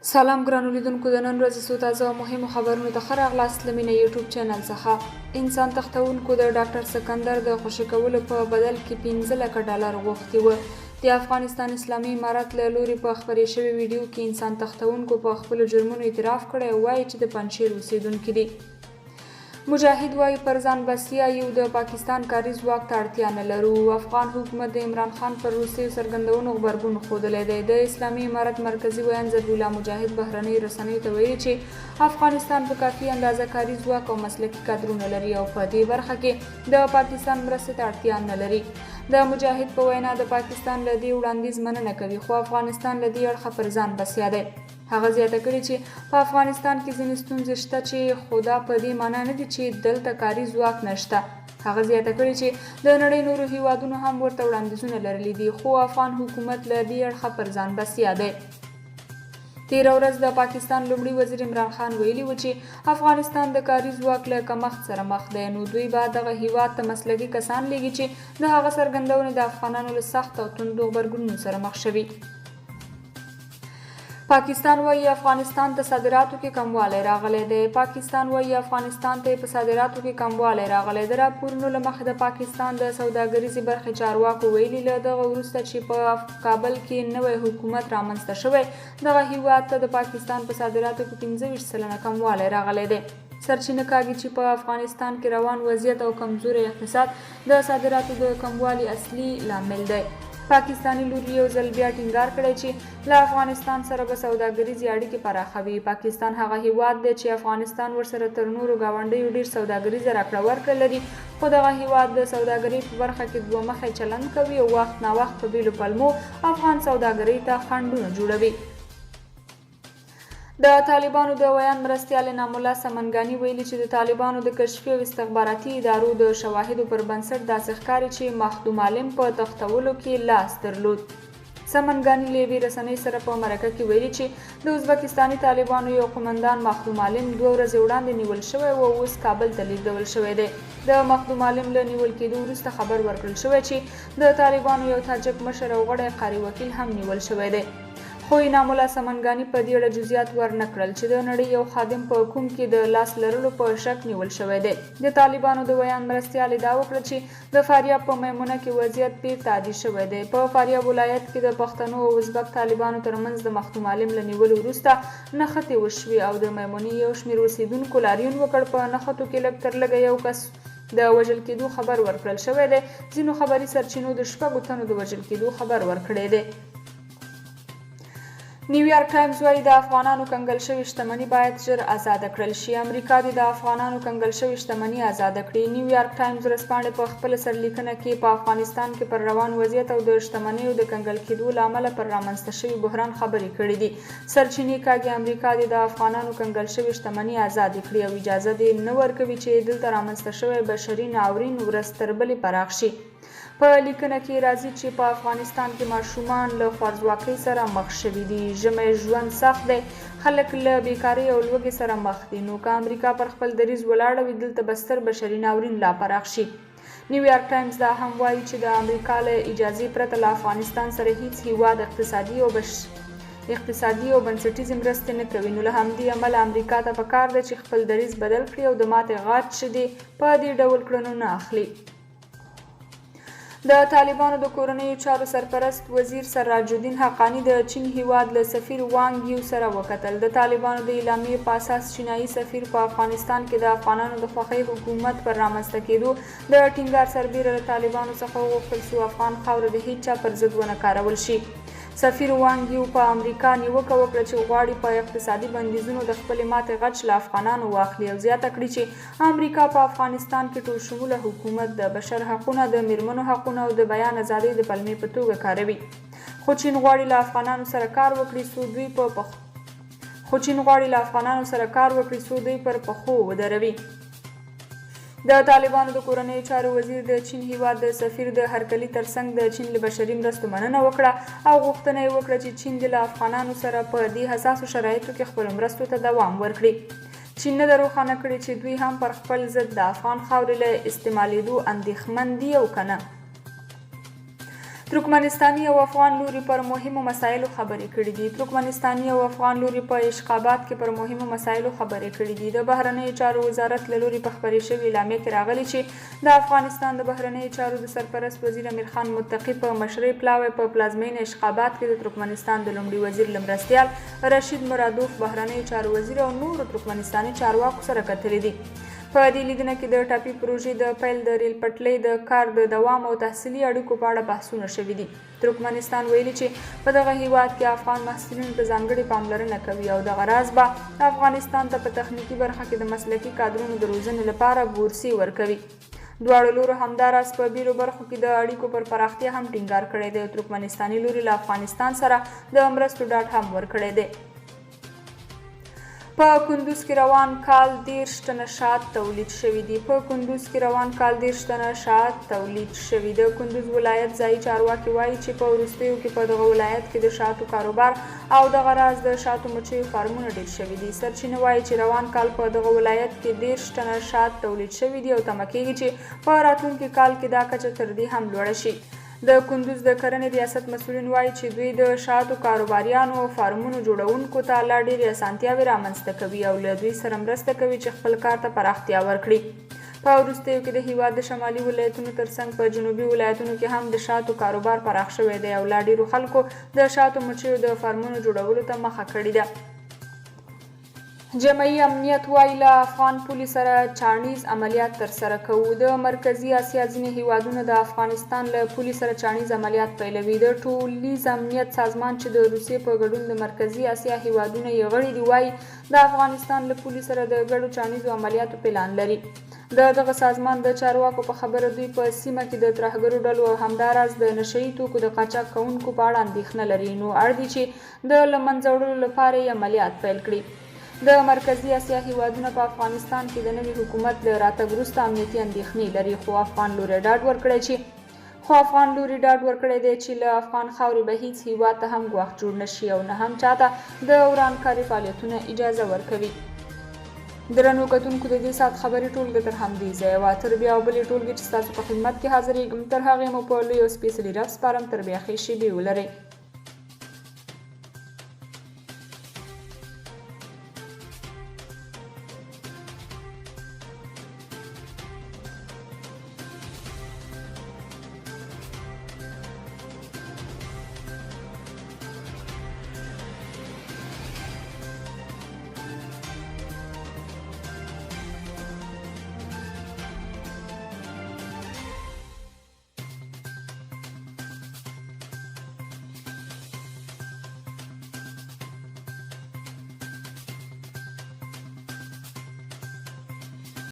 سلام ګرانو لیدونکو، د نن ورځې څو تازه او مهمو خبرونو ته ښه راغلاست له مینه یوټیوب چینل څخه. انسان تښتونکو د ډاکټر سکندر د خوشي کولو په بدل کې 15 لکه ډالر غوښتي وو. د افغانستان اسلامي امارت له لوري په خپرې شوې ویډیو کې انسان تښتونکو په خپلو جرمونو اعتراف کړی او وایي چې د پنجشیر اوسیدونکي دي. مجاهد وایي پر ځان بسیا یو د پاکستان کاري ځواک ته اړتیا نه لرو. افغان حکومت د عمران خان پر وروستیو څرګندونو غبرګون ښودلی دی. د اسلامي امارت مرکزي ویان ضربالله مجاهد بهرنیو رسنیو ته ویلي چې افغانستان په کافي اندازه کاري ځواک او مسلکي کادرونه لري او په دې برخه کې د پاکستان مرستې ته اړتیا نه لري. د مجاهد په وینا د پاکستان له دې وړاندیز مننه کوي، خو افغانستان له دې اړخه پر ځان بسیا دی. هغه زیاته کړې چې په افغانستان کې ځینې ستونزې شته چې خدا په دې معنا نه دي چې دلته کاري ځواک نشته. هغه زیاته کړې چې د نړۍ نورو هیوادونو هم ورته وړاندیزونه لرلي دي، خو افغان حکومت له دې اړخه پر ځان بسیا دی. تیره ورځ د پاکستان لومړي وزیر عمران خان ویلي و چې افغانستان د کاري ځواک له کمښت سره مخ دی، نو دوی به دغه هیواد ته مسلکي کسان لیږي چې د هغه څرګندونې د افغانانو له سخت او توندو غبرګونونو سره مخ شوي. پاکستان وایي افغانستان ته صادراتو کې کموالی راغلی دی. پاکستان وایي افغانستان ته په صادراتو کې کموالی راغلی دی. راپورونو له مخې د پاکستان د سوداګریزې برخې چارواکو ویلي له دغه وروسته چې په کابل کې نوی حکومت رامنځته شوی، دغه هیواد ته د پاکستان په صادراتو کې 25% کموالی راغلی دی. سرچینه کاږي چې په افغانستان کې روان وضعیت او کمزوری اقتصاد د صادراتو د کموالي اصلي لامل دی. پاکستاني لوري یو ځل بیا ټینګار کړی چې له افغانستان سره به سوداګریزې اړیکې پراخوي. پاکستان هغه هیواد دی چې افغانستان ورسره تر نورو ګاونډیو ډیر سوداګریزه راکړه ورکړه لري، خو دغه هیواد د سوداګرۍ په برخه کې دوه مخی چلند کوي او وخت ناوخت په بیلو پلمو افغان سوداګرۍ ته خنډونه جوړوي. د طالبانو د ویان مرستیال انعام الله سمنګاني ویلي چې د طالبانو د کشفي او استخباراتي ادارو د شواهدو پر بنسټ داسې ښکاري چې مخدوم عالم په تښتولو کې لاس درلود. سمنګاني له یوې رسنۍ سره په مرکه کې ویلي چې د ازبکستاني طالبانو یو قومندان مخدوم عالم 2 ورځې وړاندې نیول شوی او اوس کابل ته لیږدول شوی دی. د مخدوم عالم له نیول کېدو وروسته خبر ورکړل شوی چې د طالبانو یو تاجک مشر او غړی قاري وکیل هم نیول شوی دی. خو انعام الله سمنګاني په دې اړه جزئیات ورنه کړل چې د نړۍ یو خادم په کوم کې د لاس لرلو په شک نیول شوی دی. د طالبانو د ویان مرستیال ادعا وکړه چې د فاریاب په میمونه کې وضعیت بیرته عادي شوی دی. په فاریاب ولایت کې د پښتنو او ازبک طالبانو ترمنځ د مخدوم عالم له نیولو وروسته نښتې وشوې او د میمونې یو شمېر اوسیدونکو لاریون وکړ. په نښتو کې لږ تر لږه یو کس د وژل کېدو خبر ورکړل شوی دی. ځینو خبري سرچینو د 6 تنو د وژل کېدو خبر ورکړی دی. نیویارک ټایمز وایي د افغانانو کنګل شوې شتمني باید ژر آزاده کړل شي. امریکا دې د افغانانو کنګل شوې شتمني آزاده کړي. نیویارک ټایمز ورځپاڼې په خپله سرلیکنه کې په افغانستان کې پر روان وضعیت او د شتمنیو د کنګل کېدو له امله پر رامنځته شوي بحران خبرې کړې دي. سرچینې کاږي امریکا دې د افغانانو کنګل شوې شتمني آزادې کړي او اجازه دې نه ورکوي چې دلته رامنځته شوی بشري ناورین ورځ تر بلې پراخ شي. په لیکنه کې راځي چې په افغانستان کې ماشومان له خوارځواکۍ سره مخ شوي دي، ژمی ژوند سخت دی، خلک له بیکارۍ او لوږې سره مخ دي، نو که امریکا پر خپل دریځ ولاړه وي دلته به ستر بشري ناورین لا پراخ شي. نیویارک ټایمز دا هم وایي چې د امریکا له اجازې پرته له افغانستان سره هیڅ هیواد اقتصادي او بنسټیزې مرستې نه کوي، نو له همدې امله امریکا ته پکار ده چې خپل دریځ بدل کړي او د ماتې غاټ چې دی په دې ډول کړنو نه اخلي. د طالبانو د کورنیو چارو سرپرست وزیر سراجالدین حقانی د چین هیواد له سفیر وانګ یو سره وکتل. د طالبانو د اعلامیې په اساس چینایي سفیر په افغانستان کې د افغانانو د خوښۍ حکومت پر رامنځته کېدو د ټینګار سربیره له طالبانو څخه وغوښتل څو افغان خاوره د هیچ چا پر ضد ونه کارول شي. سفیر وانګ یو په امریکا نیوکه وکړه چې غواړي په اقتصادي بندیزونو د خپلې ماتې غچ له افغانانو واخلي او زیاته کړي چې امریکا په افغانستان کې ټول شموله حکومت د بشر حقونه، د میرمنو حقونه او د بیان ازادۍ د پلمې په توګه کاروي. خو چین غواړي له افغانانو سره کار وکړي څو دوی پر پښو ودروي. د طالبانو د کورنیو چارو وزیر د چین هیواد د سفیر د هرکلي ترڅنګ د چین له بشري مرستو مننه وکړه او غوښتنه یې وکړه چې چین د له افغانانو سره په دې حساسو شرایطو کې خپلو مرستو ته دوام ورکړي. چین نه ده روښانه کړې چې دوی هم پر خپل ضد د افغان خاورې له استعمالېدو اندېښمن دي او که نه. ترکمنستاني او افغان لوري پر مهمو مسایلو خبرې کړې دي. ترکمنستاني او افغان لوري په اشخابات کې پر مهمو مسایلو خبرې کړې دي. د بهرنیو چارو وزارت له لوري په خپرې شوې اعلامیه کې راغلي چې د افغانستان د بهرنیو چارو د سرپرست وزیر امیر خان متقي په مشرۍ پلاوی په پلازمینه اشخابات کې د ترکمنستان د لومړي وزیر لمرستیال رشید مرادوف، بهرنیو چارو وزیر او نورو ترکمنستاني چارواکو سره کتلي دي. په دې لیدنه کې د ټاپي پروژې د پیل، د ریل پټلۍ د کار د دوام او تحصیلي اړیکو په اړه بحثونه شوي دي. ترکمنستان ویلي چې په دغه هیواد کې افغان محصلینو ته ځانګړې پاملرنه کوي او دغه راز به افغانستان ته په تخنیکي برخه کې د مسلکي کادرونو د روزنې لپاره بورسي ورکوي. دواړو لورو همداراز په بیلو برخو کې د اړیکو پر پراختیا هم ټینګار کړی دی. ترکمنستاني لوري له افغانستان سره د مرستو ډاډ هم ورکړی دی. په کندوز کې روان کال 13 ټنه شات تولید شوي دي. په کندوز کې روان کال 13 ټنه شات تولید شوي. د کندوز ولایت ځایي چارواکي وایي چې په وروستیو کې په دغه ولایت کې د شاتو کاروبار او دغه راز د شاتو مچیو فارمونه ډیر شوي دي. سرچینه وایي چې روان کال په دغه ولایت کې 13 ټنه شات تولید شوي دي او تمه کېږي چې په راتلونکي کال کې دا کچه تر دې هم لوړه شي. د کندوز د کرنې ریاست مسؤلین وایي چې دوی د شاتو کاروباریانو او فارمونو جوړونکو ته لا ډېرې اسانتیاوې رامنځته کوي او له دوی سره مرسته کوي چې خپل کار ته پراختیا ورکړي. په وروستیو کې د هیواد د شمالي ولایتونو ترڅنګ په جنوبي ولایتونو کې هم د شاتو کاروبار پراخ شوی دی او لا ډېرو خلکو د شاتو مچیو د فارمونو جوړولو ته مخه کړې ده. جمعي امنیت وایي له افغان پولي سره چاڼیز عملیات ترسره کوو. د مرکزي اسیا ځینې هیوادونه د افغانستان له پولي سره چاڼیز عملیات پیلوي. د ټولیز امنیت سازمان چې د روسیې په ګډون د مرکزي اسیا هیوادونه یې غړي دي وایي د افغانستان له پولي سره د ګډو چاڼیزو عملیاتو پلان لري. د دغه سازمان د چارواکو په خبره دوی په سیمه کې د ترهګرو ډلو او همداراز د نشه یي توکو د قاچاق کوونکو په اړه اندېښنه لري، نو اړ دي چې د له منځه وړلو لپاره یې عملیات پیل کړي. د مرکزي اسیا هیوادونه په افغانستان کې د نوي حکومت له راتګ وروسته امنیتي اندېښنې لري، خو افغان لوري ډاډ ورکړی دی چې له افغان خاورې به هیڅ هیواد ته هم ګواښ جوړ نشي او نه هم چاته د ورانکاري فعالیتونه اجازه ورکوي. درنو کتونکو د دې ساعت خبرې ټولګې تر همدې ځایه وه. تر بیا او بلې ټولګې چې ستاسو په خدمت کې حاضرېږم، تر هغې مو په لوی او سپېڅلي رب سپارم. تر بیا ښې شېبې ولرئ.